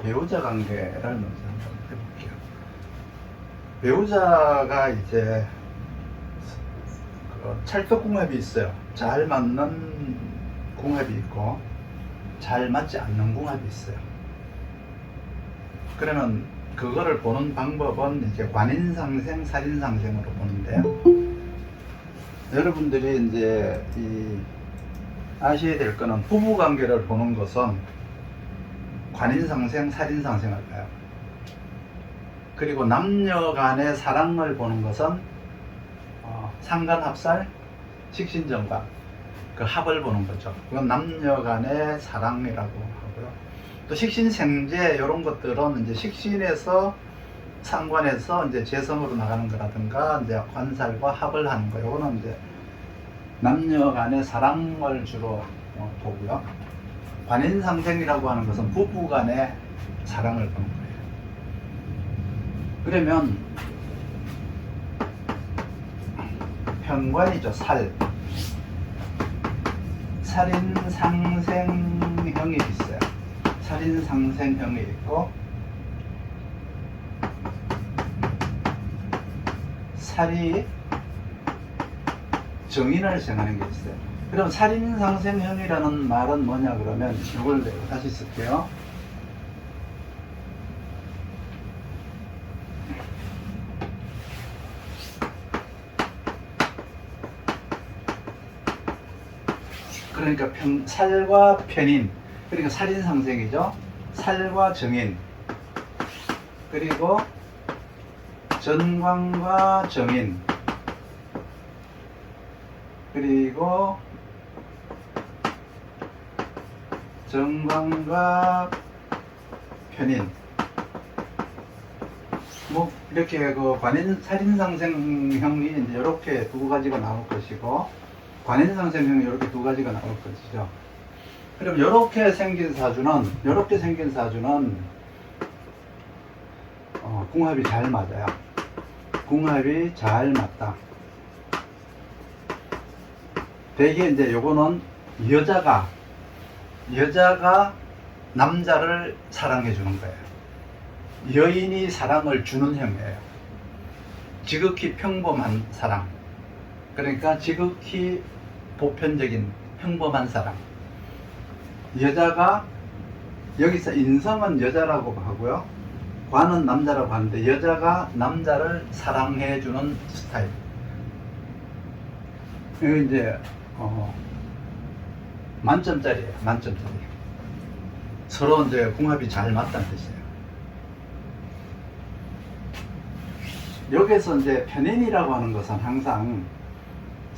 배우자 관계를 먼저 한번 해볼게요. 배우자가 이제 찰떡궁합이 있어요. 잘 맞는 궁합이 있고 잘 맞지 않는 궁합이 있어요. 그러면 그거를 보는 방법은 이제 관인상생, 살인상생으로 보는데요. 여러분들이 이제 아셔야 될 거는 부부관계를 보는 것은 관인상생, 살인상생을 봐요. 그리고 남녀 간의 사랑을 보는 것은 상간합살, 식신정관, 그 합을 보는 거죠. 그건 남녀 간의 사랑이라고 하고요. 또 식신생재 이런 것들은 이제 식신에서 상관에서 이제 재성으로 나가는 거라든가 이제 관살과 합을 하는 거, 요거는 이제 남녀 간의 사랑을 주로 보고요. 관인상생이라고 하는 것은 부부 간의 사랑을 보는 거예요. 그러면 편관이죠. 살인상생형이 있어요. 살인상생형이 있고 살이 정인을 정하는 게 있어요. 그럼 살인상생형이라는 말은 뭐냐 그러면 이걸 내가 다시 쓸게요. 그러니까 살과 편인, 그러니까 살인상생이죠. 살과 정인, 그리고 전광과 정인, 그리고 정광과 편인, 뭐 이렇게 그 관인 살인상생형이 이제 이렇게 두 가지가 나올 것이고 관인상생형이 이렇게 두 가지가 나올 것이죠. 그럼 이렇게 생긴 사주는 궁합이 잘 맞아요. 궁합이 잘 맞다. 대개 이제 요거는 여자가 남자를 사랑해 주는 거예요. 여인이 사랑을 주는 형이에요. 지극히 평범한 사랑. 그러니까 지극히 보편적인 평범한 사랑. 여자가 여기서 인성은 여자라고 하고요. 관은 남자라고 하는데 여자가 남자를 사랑해 주는 스타일. 이거 이제 만점짜리예요. 만점짜리. 서로 이제 궁합이 잘 맞다는 뜻이에요. 여기서 이제 편인이라고 하는 것은 항상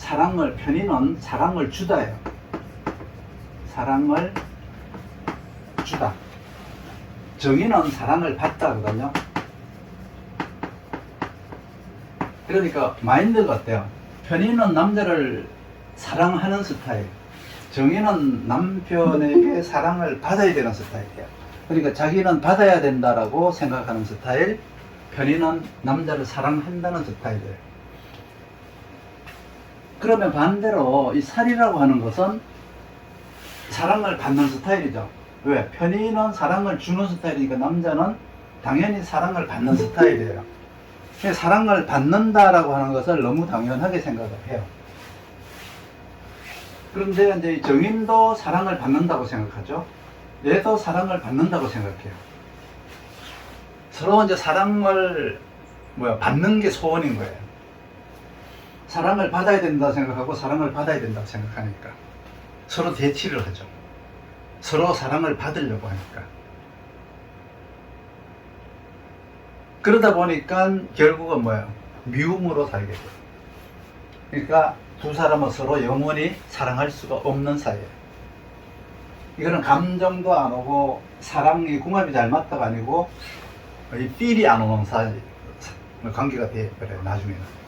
편인은 사랑을 주다예요. 사랑을 주다. 정인은 사랑을 받다거든요. 그러니까 마인드가 어때요? 편인은 남자를 사랑하는 스타일, 정인은 남편에게 사랑을 받아야 되는 스타일이에요. 그러니까 자기는 받아야 된다라고 생각하는 스타일, 편인은 남자를 사랑한다는 스타일이에요. 그러면 반대로 이 살이라고 하는 것은 사랑을 받는 스타일이죠. 왜? 편인은 사랑을 주는 스타일이니까 남자는 당연히 사랑을 받는 스타일이에요. 사랑을 받는다라고 하는 것을 너무 당연하게 생각을 해요. 그런데 이제 정인도 사랑을 받는다고 생각하죠. 얘도 사랑을 받는다고 생각해요. 서로 이제 사랑을 받는 게 소원인 거예요. 사랑을 받아야 된다 생각하고 사랑을 받아야 된다고 생각하니까 서로 대치를 하죠. 서로 사랑을 받으려고 하니까. 그러다 보니까 결국은 미움으로 살게 돼요. 그러니까 두 사람은 서로 영원히 사랑할 수가 없는 사이예요. 이거는 감정도 안 오고 사랑이 궁합이 잘 맞다가 아니고 이 필이 안 오는 사이 관계가 돼버려요. 나중에는.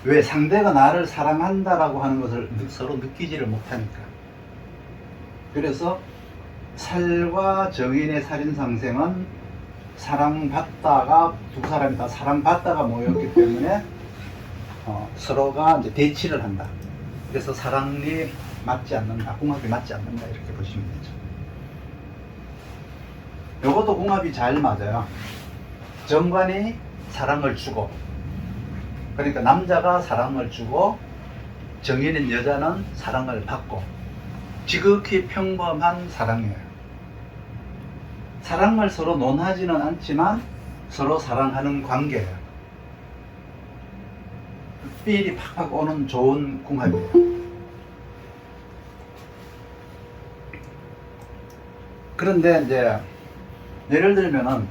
왜? 상대가 나를 사랑한다라고 하는 것을 서로 느끼지를 못하니까. 그래서 살과 정인의 살인상생은 사랑받다가 두 사람이 다 사랑받다가 모였기 때문에 서로가 이제 대치를 한다. 그래서 사랑이 맞지 않는다, 궁합이 맞지 않는다 이렇게 보시면 되죠. 요것도 궁합이 잘 맞아요. 정관이 사랑을 주고, 그러니까 남자가 사랑을 주고 정인인 여자는 사랑을 받고, 지극히 평범한 사랑이에요. 사랑을 서로 논하지는 않지만 서로 사랑하는 관계예요. 필이 팍팍 오는 좋은 궁합이에요. 그런데 이제 예를 들면은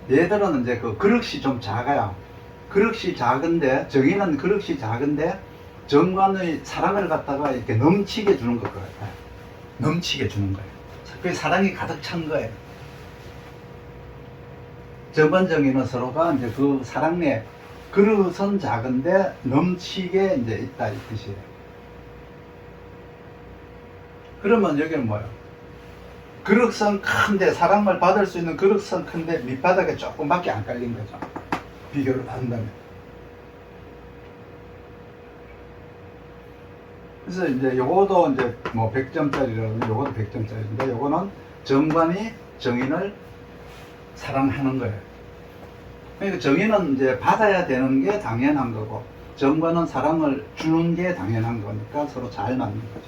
얘들은 이제 그 그릇이 좀 작아요. 그릇이 작은데, 정의는 그릇이 작은데 정관의 사랑을 갖다가 이렇게 넘치게 주는 것 같아요. 넘치게 주는 거예요. 그 사랑이 가득 찬 거예요. 정관 정의는 서로가 이제 그 사랑에 그릇은 작은데 넘치게 이제 있다 이 뜻이에요. 그러면 여기는 뭐예요? 그릇은 큰데, 사랑을 받을 수 있는 그릇은 큰데 밑바닥에 조금밖에 안 깔린 거죠. 비교를 한다면. 그래서 이제 요거도 이제 뭐 100점짜리라고, 요거도 100점짜리인데, 요거는 정관이 정인을 사랑하는 거예요. 그러니까 정인은 이제 받아야 되는 게 당연한 거고, 정관은 사랑을 주는 게 당연한 거니까 서로 잘 맞는 거죠.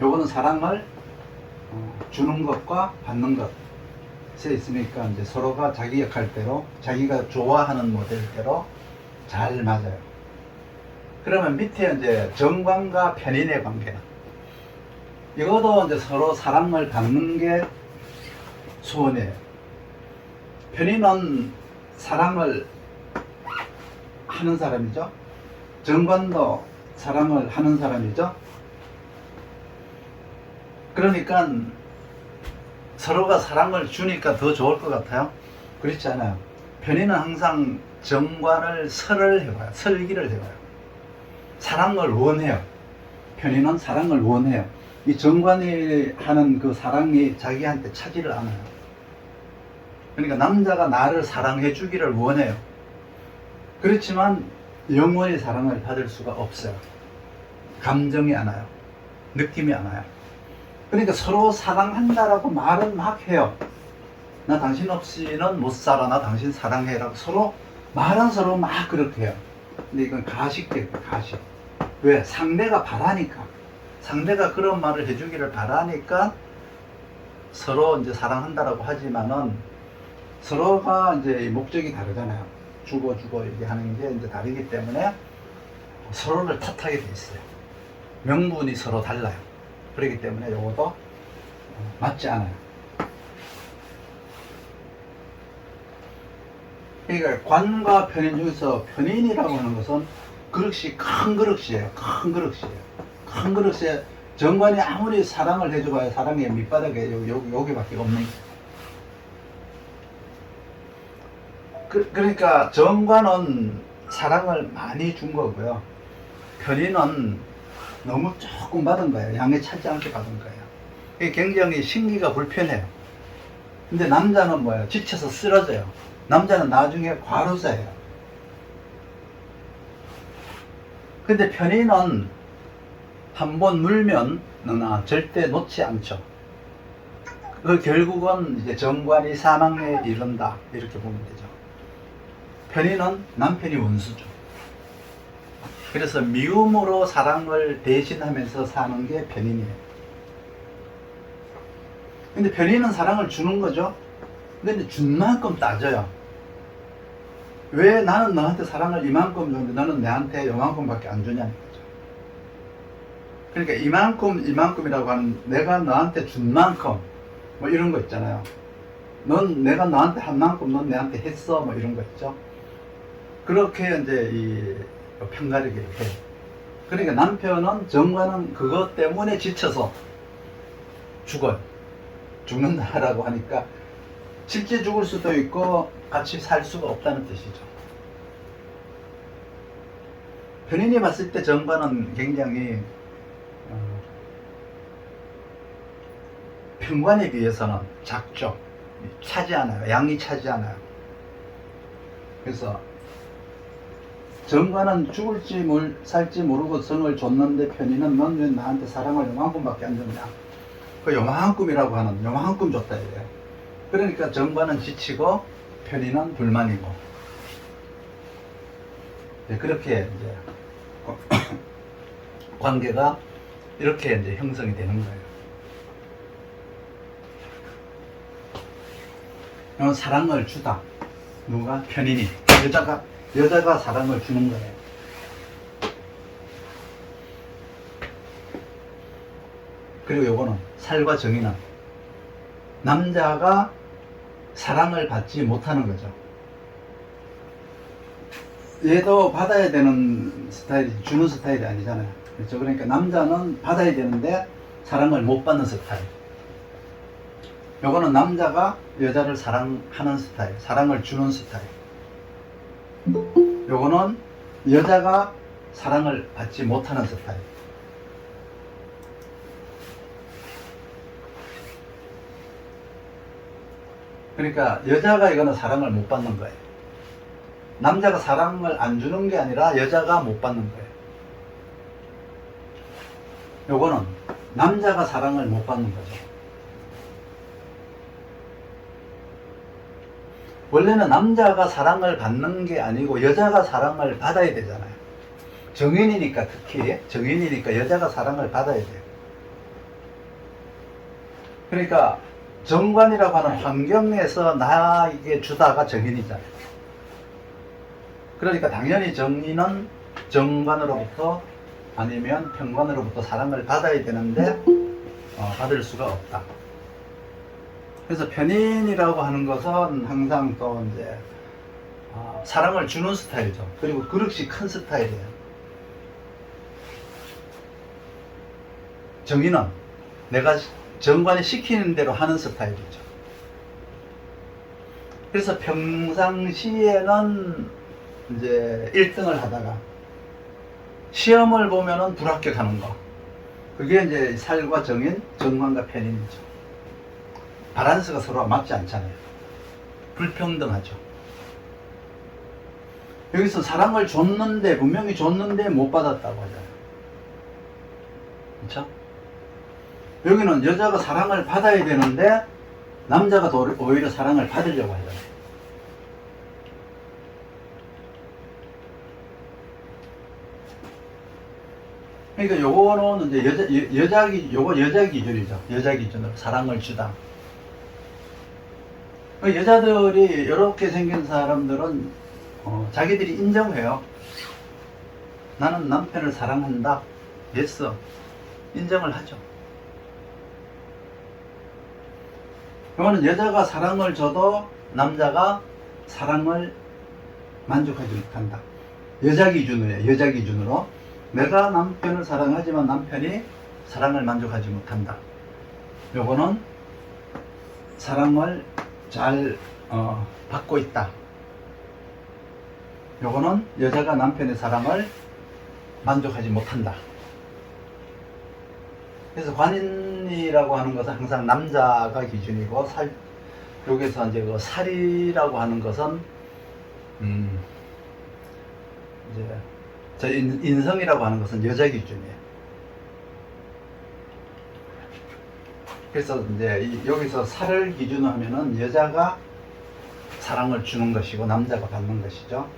요거는 사랑을 주는 것과 받는 것에 있으니까 이제 서로가 자기 역할대로, 자기가 좋아하는 모델대로 잘 맞아요. 그러면 밑에 이제 정관과 편인의 관계는, 이것도 이제 서로 사랑을 받는 게 소원이에요. 편인은 사랑을 하는 사람이죠. 정관도 사랑을 하는 사람이죠. 그러니까 서로가 사랑을 주니까 더 좋을 것 같아요. 그렇지 않아요. 편인은 항상 정관을 설기를 해봐요. 사랑을 원해요. 편인은 사랑을 원해요. 이 정관이 하는 그 사랑이 자기한테 차지를 않아요. 그러니까 남자가 나를 사랑해 주기를 원해요. 그렇지만 영원히 사랑을 받을 수가 없어요. 감정이 안 와요. 느낌이 안 와요. 그러니까 서로 사랑한다라고 말은 막 해요. 나 당신 없이는 못 살아. 나 당신 사랑해. 라고 서로 막 그렇게 해요. 근데 이건 가식이에요. 가식. 왜? 상대가 바라니까. 상대가 그런 말을 해주기를 바라니까 서로 이제 사랑한다라고 하지만은 서로가 이제 목적이 다르잖아요. 주고 얘기하는 게 이제 다르기 때문에 서로를 탓하게 돼 있어요. 명분이 서로 달라요. 그렇기 때문에 이것도 맞지 않아요. 그러니까 관과 편인 중에서 편인이라고 하는 것은 그릇이 큰 그릇이에요. 큰 그릇이에요. 큰 그릇에 정관이 아무리 사랑을 해줘봐야 사랑의 밑바닥에 여기밖에 없는 거예요. 그러니까 정관은 사랑을 많이 준 거고요. 편인은 너무 조금 받은 거예요. 양에 차지 않게 받은 거예요. 이게 굉장히 심기가 불편해요. 근데 남자는 뭐예요? 지쳐서 쓰러져요. 남자는 나중에 과로사예요. 근데 편인은 한번 물면 절대 놓지 않죠. 그 결국은 이제 정관이 사망에 이른다. 이렇게 보면 되죠. 편인은 남편이 원수죠. 그래서 미움으로 사랑을 대신하면서 사는 게 편인이에요. 근데 편인은 사랑을 주는 거죠. 근데 준 만큼 따져요. 왜 나는 너한테 사랑을 이만큼 줬는데 너는 내한테 요만큼밖에 안 주냐는 거죠. 그러니까 이만큼이라고 하는, 내가 너한테 준 만큼 뭐 이런 거 있잖아요. 내가 너한테 한 만큼 넌 내한테 했어, 뭐 이런 거 있죠. 그렇게 이제 이 편가르기를 해요. 그러니까 남편은 정관은 그것 때문에 지쳐서 죽어요. 죽는다라고 하니까 실제 죽을 수도 있고 같이 살 수가 없다는 뜻이죠. 편인이 봤을 때 정관은 굉장히 편관에 비해서는 작죠. 차지 않아요. 양이 차지 않아요. 그래서 정관은 죽을지 살지 모르고 성을 줬는데 편인은 넌 왜 나한테 사랑을 요만큼밖에 안 줬냐. 그 요만큼이라고 하는, 요만큼 줬다 이래요. 그러니까 정관은 지치고 편인은 불만이고, 그렇게 이제 관계가 이렇게 이제 형성이 되는 거예요. 사랑을 주다. 누가? 편인이. 여자가 사랑을 주는 거예요. 그리고 요거는 살과 정의는 남자가 사랑을 받지 못하는 거죠. 얘도 받아야 되는 스타일이, 주는 스타일이 아니잖아요. 그렇죠? 그러니까 남자는 받아야 되는데 사랑을 못 받는 스타일. 요거는 남자가 여자를 사랑하는 스타일, 사랑을 주는 스타일. 요거는 여자가 사랑을 받지 못하는 스타일. 그러니까 여자가 이거는 사랑을 못 받는 거예요. 남자가 사랑을 안 주는 게 아니라 여자가 못 받는 거예요. 요거는 남자가 사랑을 못 받는 거죠. 원래는 남자가 사랑을 받는 게 아니고 여자가 사랑을 받아야 되잖아요. 정인이니까, 특히 정인이니까 여자가 사랑을 받아야 돼요. 그러니까 정관이라고 하는 환경에서 나에게 주다가 정인이잖아요. 그러니까 당연히 정인은 정관으로부터 아니면 편관으로부터 사랑을 받아야 되는데 받을 수가 없다. 그래서 편인이라고 하는 것은 항상 또 이제 사랑을 주는 스타일이죠. 그리고 그릇이 큰 스타일이에요. 정인은 내가 정관이 시키는 대로 하는 스타일이죠. 그래서 평상시에는 이제 1등을 하다가 시험을 보면은 불합격하는 거. 그게 이제 살과 정인, 정관과 편인이죠. 바란스가 서로 맞지 않잖아요. 불평등하죠. 여기서 사랑을 줬는데, 분명히 줬는데 못 받았다고 하잖아요. 그렇죠? 여기는 여자가 사랑을 받아야 되는데 남자가 오히려 사랑을 받으려고 하잖아요. 그러니까 요거는 이제 여자 기준이죠. 여자 기준으로 사랑을 주다. 여자들이 이렇게 생긴 사람들은 자기들이 인정해요. 나는 남편을 사랑한다. 됐어. 인정을 하죠. 이거는 여자가 사랑을 줘도 남자가 사랑을 만족하지 못한다. 여자 기준으로 내가 남편을 사랑하지만 남편이 사랑을 만족하지 못한다. 요거는 사랑을 잘 받고 있다. 요거는 여자가 남편의 사랑을 만족하지 못한다. 그래서 관인이라고 하는 것은 항상 남자가 기준이고, 여기서 이제 그 살이라고 하는 것은 이제 저 인성이라고 하는 것은 여자 기준이에요. 그래서 이제 여기서 살을 기준으로 하면은 여자가 사랑을 주는 것이고 남자가 받는 것이죠.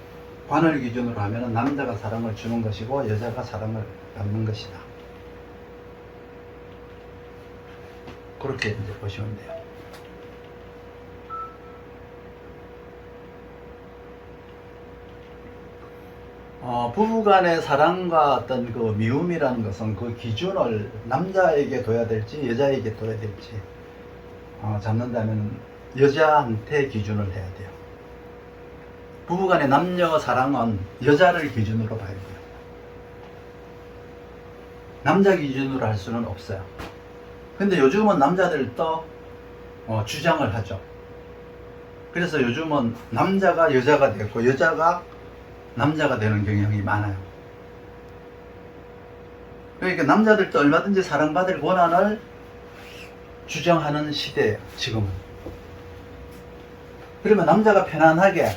관을 기준으로 하면은 남자가 사랑을 주는 것이고 여자가 사랑을 받는 것이다. 그렇게 이제 보시면 돼요. 부부간의 사랑과 어떤 그 미움이라는 것은 그 기준을 남자에게 둬야 될지 여자에게 둬야 될지 잡는다면 여자한테 기준을 해야 돼요. 부부간의 남녀 사랑은 여자를 기준으로 봐야 돼요. 남자 기준으로 할 수는 없어요. 근데 요즘은 남자들도 주장을 하죠. 그래서 요즘은 남자가 여자가 됐고 여자가 남자가 되는 경향이 많아요. 그러니까 남자들도 얼마든지 사랑받을 권한을 주장하는 시대예요, 지금은. 그러면 남자가 편안하게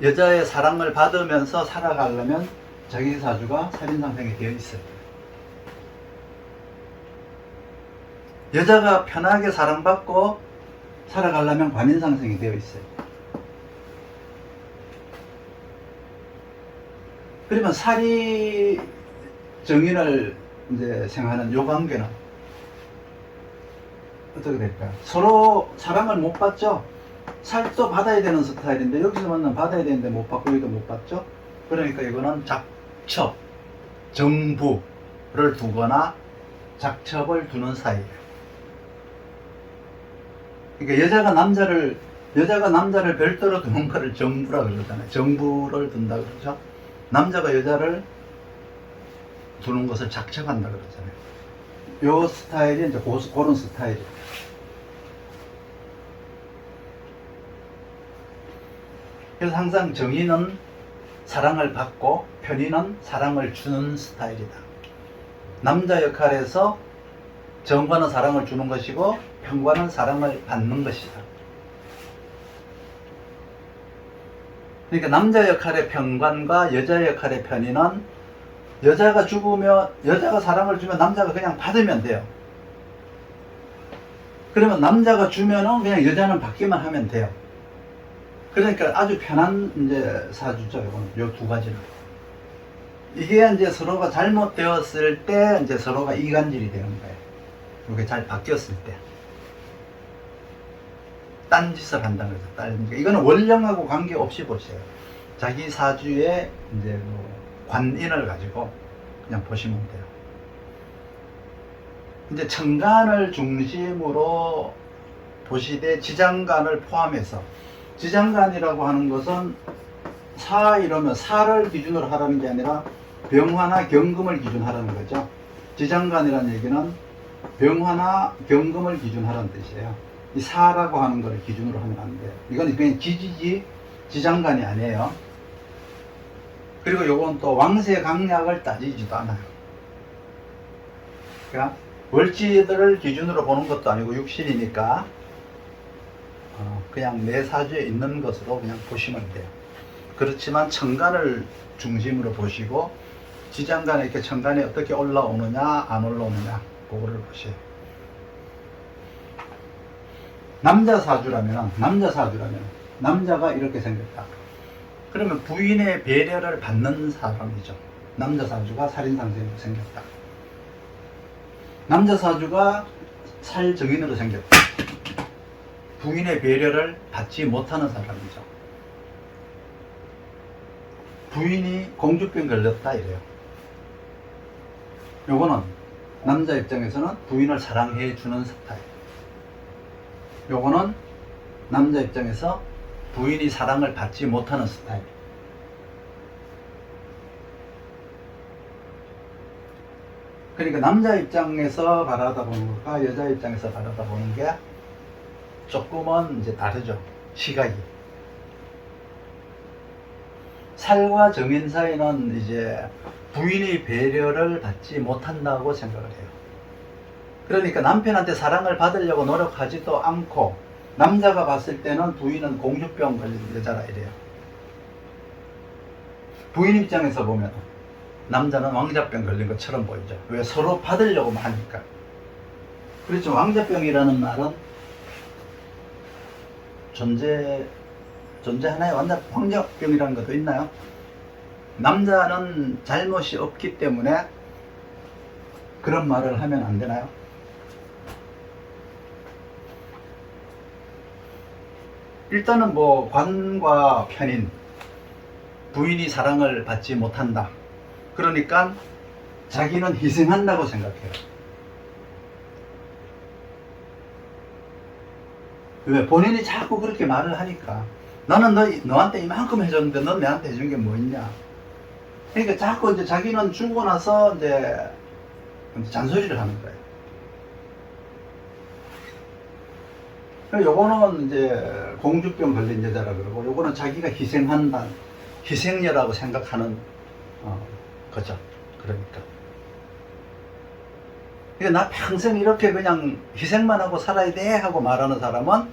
여자의 사랑을 받으면서 살아가려면 자기 사주가 살인상생이 되어 있어요. 여자가 편하게 사랑받고 살아가려면 관인상승이 되어 있어요. 그러면 사리 정인을 이제 생각하는 요 관계는 어떻게 될까요? 서로 사랑을 못 받죠? 살도 받아야 되는 스타일인데 여기서 만나면 받아야 되는데 못 받고 여기도 못 받죠? 그러니까 이거는 작첩, 정부를 두거나 작첩을 두는 사이예요. 그러니까 여자가 남자를 별도로 두는 거를 정부라 그러잖아요. 정부를 둔다 그러죠. 남자가 여자를 두는 것을 작첩한다 그러잖아요. 요 스타일이 이제 그런 스타일이에요. 그래서 항상 정의는 사랑을 받고 편의는 사랑을 주는 스타일이다. 남자 역할에서 정과는 사랑을 주는 것이고 편과는 사랑을 받는 것이다. 그러니까 남자 역할의 편관과 여자 역할의 편의는 여자가 죽으면 여자가 사랑을 주면 남자가 그냥 받으면 돼요. 그러면 남자가 주면은 그냥 여자는 받기만 하면 돼요. 그러니까 아주 편한 이제 사주죠. 이거는 요 두 가지는. 이게 이제 서로가 잘못되었을 때 이제 서로가 이간질이 되는 거예요. 이게 잘 바뀌었을 때. 딴짓을 한다는 거죠. 그러니까 이거는 원령하고 관계없이 보세요. 자기 사주에 이제 뭐 관인을 가지고 그냥 보시면 돼요. 이제 천간을 중심으로 보시되 지장간을 포함해서, 지장간이라고 하는 것은 이러면 사를 기준으로 하라는 게 아니라 병화나 경금을 기준하라는 거죠. 지장간이라는 얘기는 병화나 경금을 기준하라는 뜻이에요. 이 사라고 하는 거를 기준으로 하면 안 돼요. 이건 그냥 지장간이 아니에요. 그리고 요건 또 왕세 강약을 따지지도 않아요. 그러니까 월지들을 기준으로 보는 것도 아니고 육신이니까 그냥 내 사주에 있는 것으로 그냥 보시면 돼요. 그렇지만 천간을 중심으로 보시고 지장간에 이렇게 천간에 어떻게 올라오느냐 안 올라오느냐 그거를 보세요. 남자 사주라면 남자가 이렇게 생겼다. 그러면 부인의 배려를 받는 사람이죠. 남자 사주가 살인상생으로 생겼다. 남자 사주가 살정인으로 생겼다. 부인의 배려를 받지 못하는 사람이죠. 부인이 공주병 걸렸다 이래요. 요거는 남자 입장에서는 부인을 사랑해 주는 스타일. 요거는 남자 입장에서 부인이 사랑을 받지 못하는 스타일. 그러니까 남자 입장에서 바라다보는 것과 여자 입장에서 바라다보는 게 조금은 이제 다르죠. 시각이. 살과 정인 사이는 이제 부인의 배려를 받지 못한다고 생각을 해요. 그러니까 남편한테 사랑을 받으려고 노력하지도 않고 남자가 봤을 때는 부인은 공주병 걸린 여자라 이래요. 부인 입장에서 보면 남자는 왕자병 걸린 것처럼 보이죠. 왜? 서로 받으려고만 하니까. 그렇죠. 왕자병이라는 말은 존재하나요? 왕자병이라는 것도 있나요? 남자는 잘못이 없기 때문에 그런 말을 하면 안 되나요? 일단은 뭐 관과 편인, 부인이 사랑을 받지 못한다. 그러니까 자기는 희생한다고 생각해요. 왜? 본인이 자꾸 그렇게 말을 하니까. 나는 너한테 이만큼 해줬는데 넌 내한테 해준 게 뭐 있냐. 그러니까 자꾸 이제 자기는 죽고 나서 이제 잔소리를 하는 거예요. 요거는 이제 공주병 걸린 여자라 그러고, 요거는 자기가 희생한다, 희생녀라고 생각하는 거죠. 그러니까 나 평생 이렇게 그냥 희생만 하고 살아야 돼 하고 말하는 사람은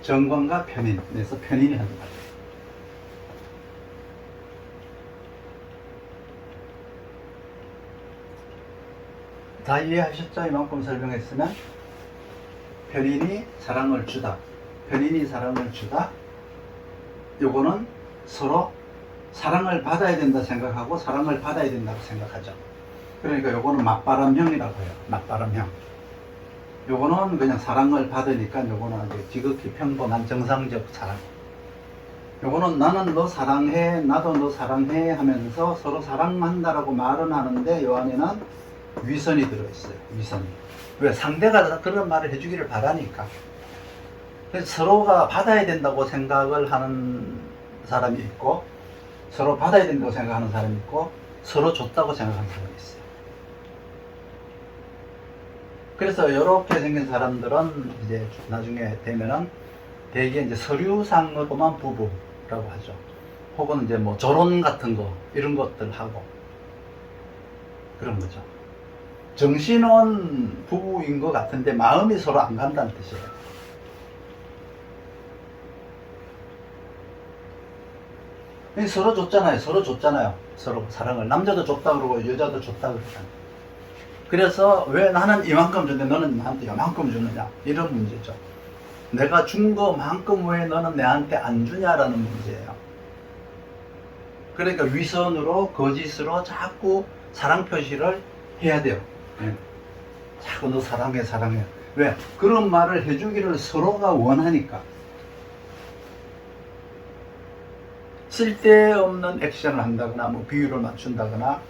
정관과 편인에서 편인이 하는 거예요. 다 이해하셨죠? 이만큼 설명했으면. 편인이 사랑을 주다. 편인이 사랑을 주다. 요거는 서로 사랑을 받아야 된다 생각하고 사랑을 받아야 된다고 생각하죠. 그러니까 요거는 맞바람형이라고 해요. 맞바람형. 요거는 그냥 사랑을 받으니까 요거는 이제 지극히 평범한 정상적 사랑. 요거는 나는 너 사랑해, 나도 너 사랑해 하면서 서로 사랑한다라고 말은 하는데 요 안에는 위선이 들어있어요. 위선이. 왜? 상대가 그런 말을 해주기를 바라니까. 그래서 서로가 받아야 된다고 생각을 하는 사람이 있고, 서로 받아야 된다고 생각하는 사람이 있고, 서로 줬다고 생각하는 사람이 있어요. 그래서 이렇게 생긴 사람들은 이제 나중에 되면은 대개 이제 서류상으로만 부부라고 하죠. 혹은 이제 뭐 결혼 같은 거, 이런 것들 하고, 그런 거죠. 정신은 부부인 것 같은데 마음이 서로 안 간다는 뜻이에요. 서로 줬잖아요. 서로 줬잖아요. 서로 사랑을. 남자도 줬다 그러고 여자도 줬다 그러잖아요. 그래서 왜 나는 이만큼 줬는데 너는 나한테 이만큼 주느냐, 이런 문제죠. 내가 준 것만큼 왜 너는 내한테 안 주냐라는 문제예요. 그러니까 위선으로 거짓으로 자꾸 사랑 표시를 해야 돼요. 자꾸 너 사랑해 사랑해. 왜? 그런 말을 해주기를 서로가 원하니까. 쓸데없는 액션을 한다거나 뭐 비율을 맞춘다거나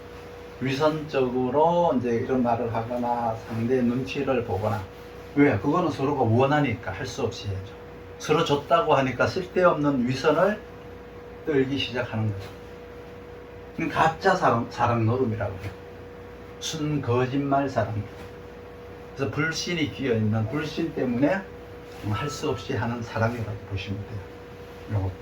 위선적으로 이제 이런 말을 하거나 상대의 눈치를 보거나. 왜? 그거는 서로가 원하니까 할 수 없이 해야죠. 서로 줬다고 하니까 쓸데없는 위선을 떨기 시작하는 거죠. 가짜 사랑 노름이라고 해요. 순 거짓말 사랑. 그래서 불신이 끼어있는, 불신 때문에 할 수 없이 하는 사랑이라고 보시면 돼요. 이런 것들.